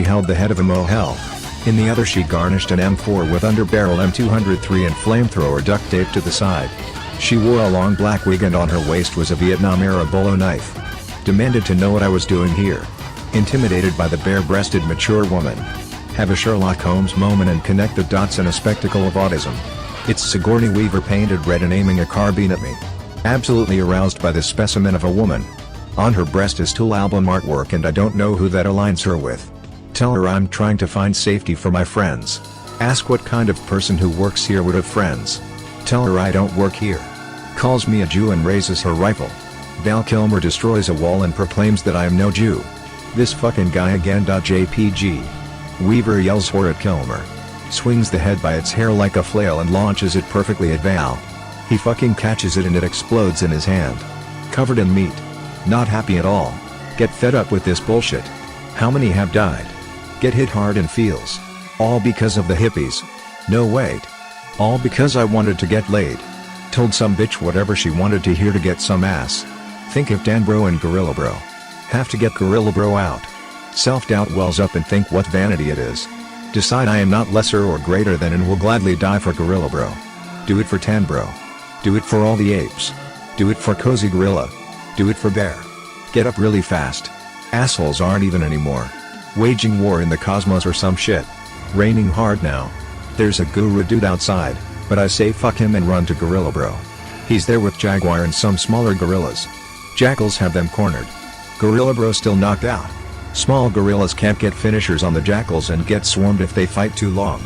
held the head of a Mohel. In the other she garnished an M4 with underbarrel M203 and flamethrower duct tape to the side. She wore a long black wig and on her waist was a Vietnam-era bolo knife. Demanded to know what I was doing here. Intimidated by the bare-breasted mature woman. Have a Sherlock Holmes moment and connect the dots in a spectacle of autism. It's Sigourney Weaver painted red and aiming a carbine at me. Absolutely aroused by this specimen of a woman. On her breast is Tool album artwork and I don't know who that aligns her with. Tell her I'm trying to find safety for my friends. Ask what kind of person who works here would have friends. Tell her I don't work here. Calls me a Jew and raises her rifle. Val Kilmer destroys a wall and proclaims that I am no Jew. This fucking guy again. JPG. Weaver yells horror at Kilmer. Swings the head by its hair like a flail and launches it perfectly at Val. He fucking catches it and it explodes in his hand. Covered in meat. Not happy at all. Get fed up with this bullshit. How many have died? Get hit hard and feels. All because of the hippies. No wait. All because I wanted to get laid. Told some bitch whatever she wanted to hear to get some ass. Think of Dan Bro and Gorilla Bro. Have to get Gorilla Bro out. Self-doubt wells up and think what vanity it is. Decide I am not lesser or greater than and will gladly die for Gorilla Bro. Do it for Tan Bro. Do it for all the apes. Do it for Cozy Gorilla. Do it for Bear. Get up really fast. Assholes aren't even anymore. Waging war in the cosmos or some shit. Raining hard now. There's a guru dude outside, but I say fuck him and run to Gorilla Bro. He's there with Jaguar and some smaller gorillas. Jackals have them cornered. Gorilla Bro still knocked out. Small gorillas can't get finishers on the jackals and get swarmed if they fight too long.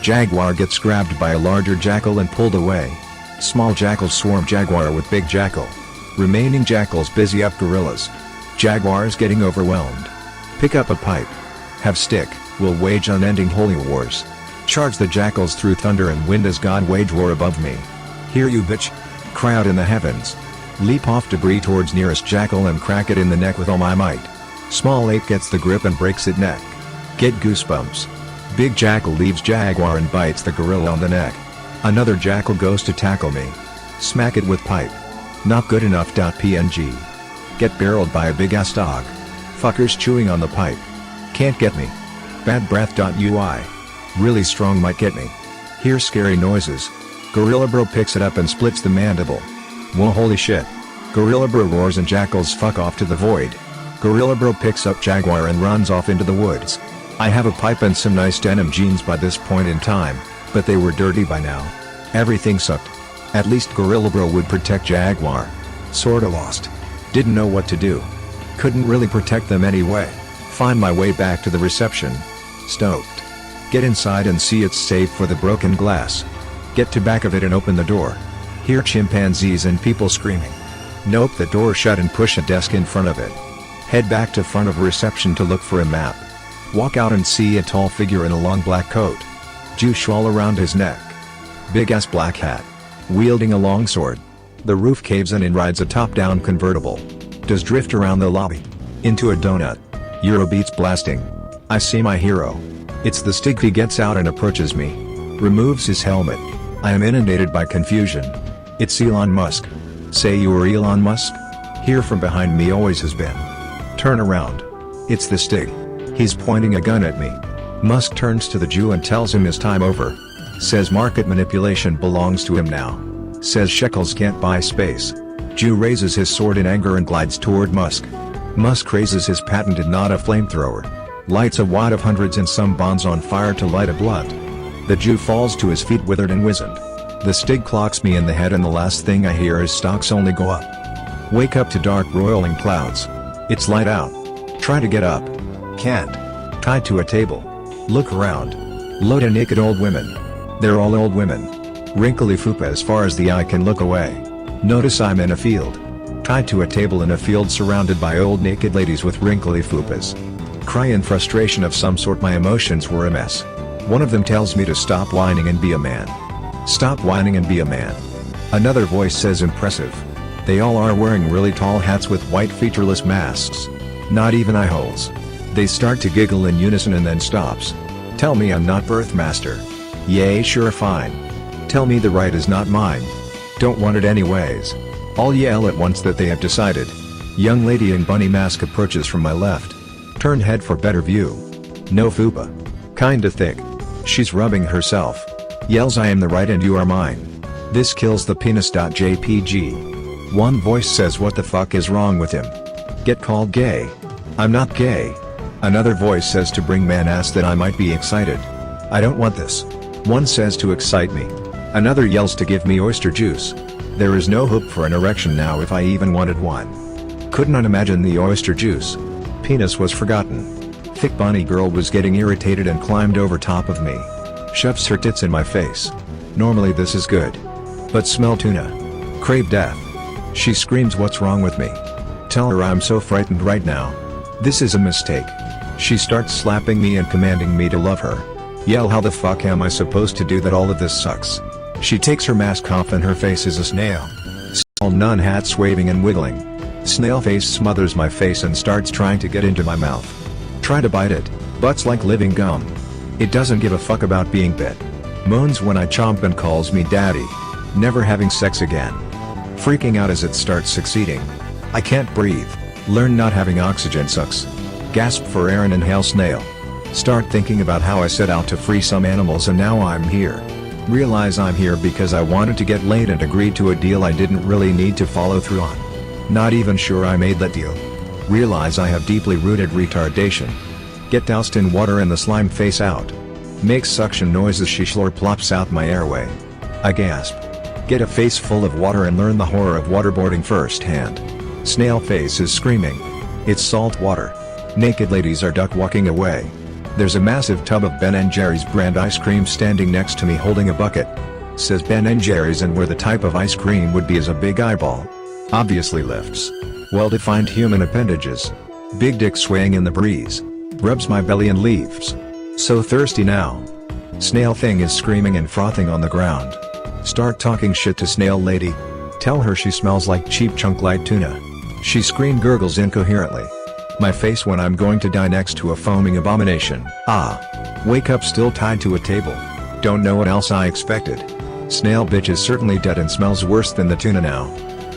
Jaguar gets grabbed by a larger jackal and pulled away. Small jackals swarm Jaguar with big jackal. Remaining jackals busy up gorillas. Jaguars getting overwhelmed. Pick up a pipe. Have stick, will wage unending holy wars. Charge the jackals through thunder and wind as God wage war above me. Hear you bitch. Cry out in the heavens. Leap off debris towards nearest jackal and crack it in the neck with all my might. Small ape gets the grip and breaks it neck. Get goosebumps. Big jackal leaves Jaguar and bites the gorilla on the neck. Another jackal goes to tackle me. Smack it with pipe. Not good enough. PNG. Get barreled by a big ass dog. Fuckers chewing on the pipe. Can't get me. Bad breath. UI. Really strong might get me. Hear scary noises. Gorilla Bro picks it up and splits the mandible. Whoa, holy shit. Gorilla Bro roars and jackals fuck off to the void. Gorilla Bro picks up Jaguar and runs off into the woods. I have a pipe and some nice denim jeans by this point in time, but they were dirty by now. Everything sucked. At least Gorilla Bro would protect Jaguar. Sorta lost. Didn't know what to do. Couldn't really protect them anyway. Find my way back to the reception. Stoked. Get inside and see it's safe for the broken glass. Get to back of it and open the door. Hear chimpanzees and people screaming. Nope, the door shut and push a desk in front of it. Head back to front of reception to look for a map. Walk out and see a tall figure in a long black coat. Jew shawl around his neck. Big ass black hat. Wielding a long sword. The roof caves in and rides a top-down convertible. Does drift around the lobby. Into a donut. Eurobeats blasting. I see my hero. It's the Stig. He gets out and approaches me. Removes his helmet. I am inundated by confusion. It's Elon Musk. Say you are Elon Musk? Here from behind me always has been. Turn around. It's the Stig. He's pointing a gun at me. Musk turns to the Jew and tells him his time over. Says market manipulation belongs to him now. Says shekels can't buy space. Jew raises his sword in anger and glides toward Musk. Musk raises his patented not a flamethrower. Lights a wad of hundreds and some bonds on fire to light a blunt. The Jew falls to his feet withered and wizened. The Stig clocks me in the head and the last thing I hear is stocks only go up. Wake up to dark roiling clouds. It's light out. Try to get up. Can't. Tied to a table. Look around. Load of naked old women. They're all old women. Wrinkly fupa as far as the eye can look away. Notice I'm in a field. Tied to a table in a field surrounded by old naked ladies with wrinkly fupas. Cry in frustration of some sort. My emotions were a mess. One of them tells me to stop whining and be a man. Stop whining and be a man. Another voice says impressive. They all are wearing really tall hats with white featureless masks. Not even eye holes. They start to giggle in unison and then stops. Tell me I'm not birthmaster. Yay, sure, fine. Tell me the right is not mine. Don't want it anyways. All yell at once that they have decided. Young lady in bunny mask approaches from my left. Turn head for better view. No fupa. Kinda thick. She's rubbing herself. Yells I am the right and you are mine. This kills the penis.jpg. One voice says what the fuck is wrong with him? Get called gay. I'm not gay. Another voice says to bring man ass that I might be excited. I don't want this. One says to excite me. Another yells to give me oyster juice. There is no hope for an erection now if I even wanted one. Could not imagine the oyster juice. Penis was forgotten. Thick bunny girl was getting irritated and climbed over top of me. Shoves her tits in my face. Normally this is good. But smell tuna. Crave death. She screams what's wrong with me. Tell her I'm so frightened right now. This is a mistake. She starts slapping me and commanding me to love her. Yell how the fuck am I supposed to do that, all of this sucks. She takes her mask off and her face is a snail. Small nun hats waving and wiggling. Snail face smothers my face and starts trying to get into my mouth. Try to bite it, but's like living gum. It doesn't give a fuck about being bit. Moans when I chomp and calls me daddy. Never having sex again. Freaking out as it starts succeeding. I can't breathe. Learn not having oxygen sucks. Gasp for air and inhale snail. Start thinking about how I set out to free some animals and now I'm here. Realize I'm here because I wanted to get laid and agreed to a deal I didn't really need to follow through on. Not even sure I made that deal. Realize I have deeply rooted retardation. Get doused in water and the slime face out. Makes suction noises, she plops out my airway. I gasp. Get a face full of water and learn the horror of waterboarding firsthand. Snail face is screaming. It's salt water. Naked ladies are duck walking away. There's a massive tub of Ben & Jerry's brand ice cream standing next to me holding a bucket. Says Ben & Jerry's and where the type of ice cream would be is a big eyeball. Obviously lifts. Well-defined human appendages. Big dick swaying in the breeze. Rubs my belly and leaves. So thirsty now. Snail thing is screaming and frothing on the ground. Start talking shit to snail lady. Tell her she smells like cheap chunk light tuna. She scream gurgles incoherently. My face when I'm going to die next to a foaming abomination. Wake up still tied to a table. Don't know what else I expected. Snail bitch is certainly dead and smells worse than the tuna now.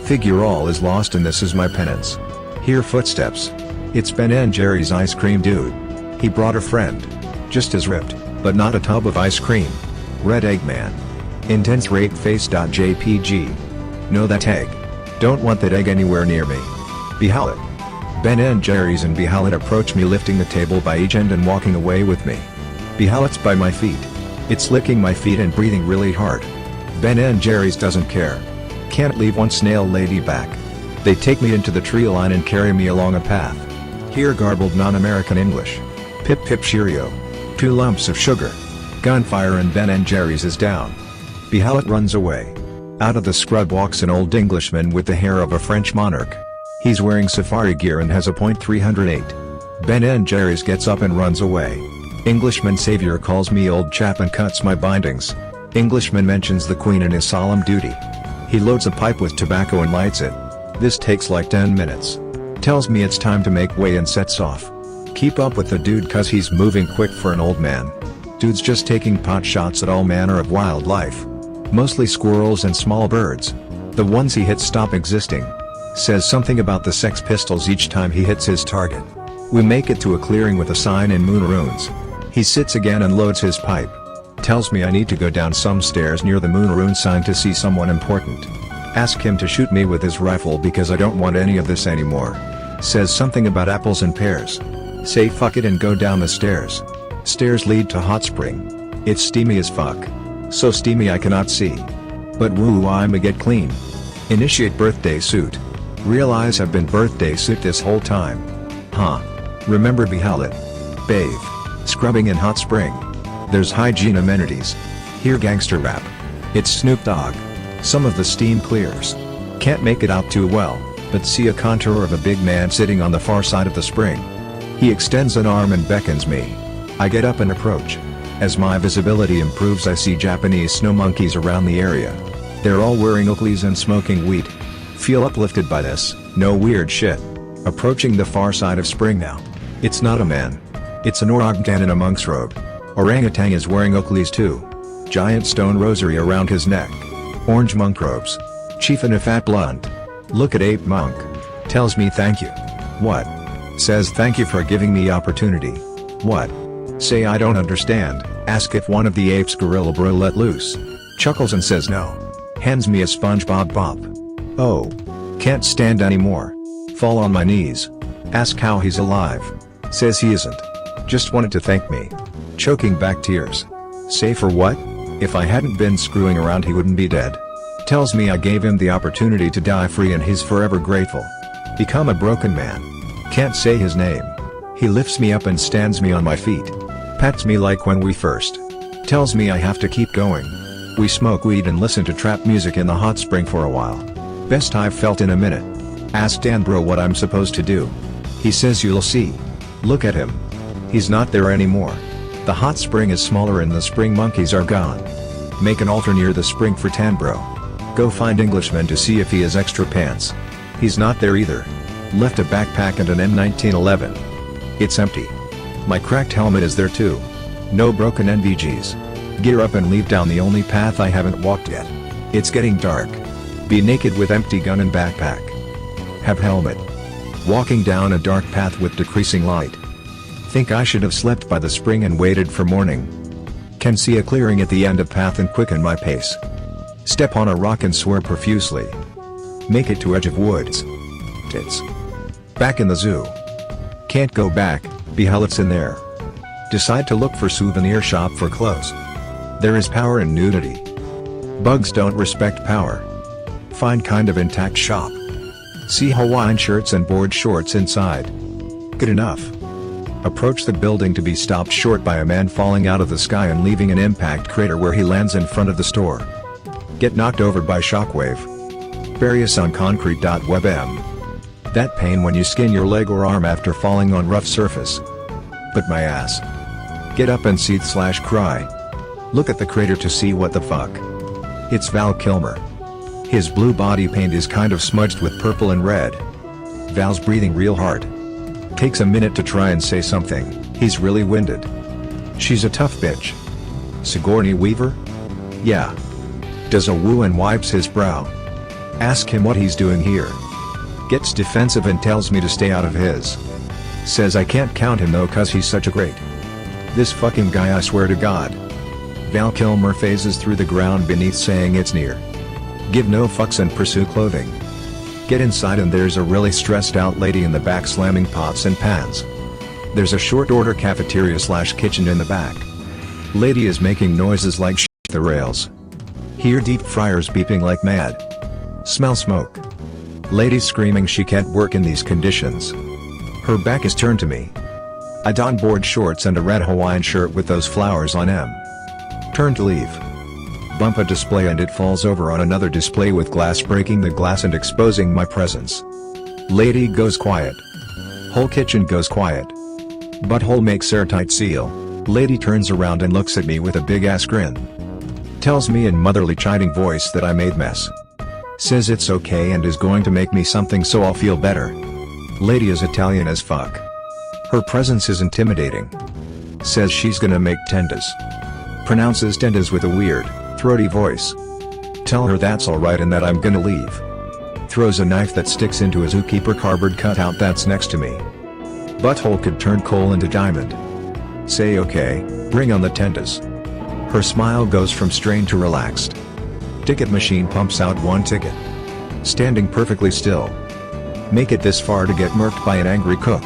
Figure all is lost and this is my penance. Hear footsteps. It's Ben & Jerry's ice cream dude. He brought a friend. Just as ripped, but not a tub of ice cream. Red egg man. Intense rape face.jpg. Know that egg. Don't want that egg anywhere near me. Behalit. Ben & Jerry's and Behalit approach me lifting the table by each end and walking away with me. Behalit's by my feet. It's licking my feet and breathing really hard. Ben & Jerry's doesn't care. Can't leave one snail lady back. They take me into the tree line and carry me along a path. Hear garbled non-American English. Pip pip cheerio. 2 lumps of sugar. Gunfire and Ben & Jerry's is down. Behalit runs away. Out of the scrub walks an old Englishman with the hair of a French monarch. He's wearing safari gear and has a .308. Ben & Jerry's gets up and runs away. Englishman savior calls me old chap and cuts my bindings. Englishman mentions the Queen and his solemn duty. He loads a pipe with tobacco and lights it. This takes like 10 minutes. Tells me it's time to make way and sets off. Keep up with the dude cause he's moving quick for an old man. Dude's just taking pot shots at all manner of wildlife. Mostly squirrels and small birds. The ones he hits stop existing. Says something about the Sex Pistols each time he hits his target. We make it to a clearing with a sign in moon runes. He sits again and loads his pipe. Tells me I need to go down some stairs near the moon rune sign to see someone important. Ask him to shoot me with his rifle because I don't want any of this anymore. Says something about apples and pears. Say fuck it and go down the stairs. Stairs lead to hot spring. It's steamy as fuck. So steamy I cannot see. But woo, I'ma get clean. Initiate birthday suit. Realize I've been birthday suit this whole time. Remember Behalit. Bathe. Scrubbing in hot spring. There's hygiene amenities. Hear gangster rap. It's Snoop Dogg. Some of the steam clears. Can't make it out too well, but see a contour of a big man sitting on the far side of the spring. He extends an arm and beckons me. I get up and approach. As my visibility improves I see Japanese snow monkeys around the area. They're all wearing Oakleys and smoking weed. Feel uplifted by this, no weird shit. Approaching the far side of spring now. It's not a man. It's an orangutan in a monk's robe. Orangutan is wearing Oakleys too. Giant stone rosary around his neck. Orange monk robes. Chief in a fat blunt. Look at ape monk. Tells me thank you. What? Says thank you for giving me opportunity. What? Say I don't understand, ask if one of the apes gorilla bro let loose. Chuckles and says no. Hands me a SpongeBob bop. Oh. Can't stand anymore. Fall on my knees. Ask how he's alive. Says he isn't. Just wanted to thank me. Choking back tears. Say for what? If I hadn't been screwing around he wouldn't be dead. Tells me I gave him the opportunity to die free and he's forever grateful. Become a broken man. Can't say his name. He lifts me up and stands me on my feet. Pats me like when we first. Tells me I have to keep going. We smoke weed and listen to trap music in the hot spring for a while. Best I've felt in a minute. Ask Dan bro what I'm supposed to do. He says you'll see. Look at him. He's not there anymore. The hot spring is smaller and the spring monkeys are gone. Make an altar near the spring for Tan bro. Go find Englishman to see if he has extra pants. He's not there either. Left a backpack and an M1911. It's empty. My cracked helmet is there too. No broken NVGs. Gear up and leave down the only path I haven't walked yet. It's getting dark. Be naked with empty gun and backpack. Have helmet. Walking down a dark path with decreasing light. Think I should have slept by the spring and waited for morning. Can see a clearing at the end of path and quicken my pace. Step on a rock and swear profusely. Make it to edge of woods. Tits. Back in the zoo. Can't go back, be hell it's in there. Decide to look for souvenir shop for clothes. There is power in nudity. Bugs don't respect power. Find kind of intact shop. See Hawaiian shirts and board shorts inside. Good enough. Approach the building to be stopped short by a man falling out of the sky and leaving an impact crater where he lands in front of the store. Get knocked over by shockwave. Bury us on concrete.webm. That pain when you skin your leg or arm after falling on rough surface. But my ass. Get up and seethe/cry. Look at the crater to see what the fuck. It's Val Kilmer. His blue body paint is kind of smudged with purple and red. Val's breathing real hard. Takes a minute to try and say something, he's really winded. She's a tough bitch. Sigourney Weaver? Yeah. Does a woo and wipes his brow. Ask him what he's doing here. Gets defensive and tells me to stay out of his. Says I can't count him though cause he's such a great. This fucking guy I swear to God. Val Kilmer phases through the ground beneath saying it's near. Give no fucks and pursue clothing. Get inside and there's a really stressed out lady in the back slamming pots and pans. There's a short order cafeteria/kitchen in the back. Lady is making noises like shit the rails. Hear deep fryers beeping like mad. Smell smoke. Lady screaming she can't work in these conditions. Her back is turned to me. I don board shorts and a red Hawaiian shirt with those flowers on M. Turn to leave. Bump a display and it falls over on another display with glass breaking the glass and exposing my presence. Lady goes quiet. Whole kitchen goes quiet. Butthole makes airtight seal. Lady turns around and looks at me with a big ass grin. Tells me in motherly chiding voice that I made mess. Says it's okay and is going to make me something so I'll feel better. Lady is Italian as fuck. Her presence is intimidating. Says she's gonna make tendas. Pronounces tendas with a weird, throaty voice. Tell her that's alright and that I'm gonna leave. Throws a knife that sticks into a zookeeper cardboard cutout that's next to me. Butthole could turn coal into diamond. Say okay, bring on the tendas. Her smile goes from strained to relaxed. Ticket machine pumps out one ticket. Standing perfectly still. Make it this far to get murked by an angry cook.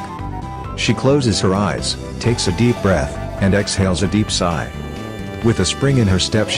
She closes her eyes, takes a deep breath, and exhales a deep sigh. With a spring in her step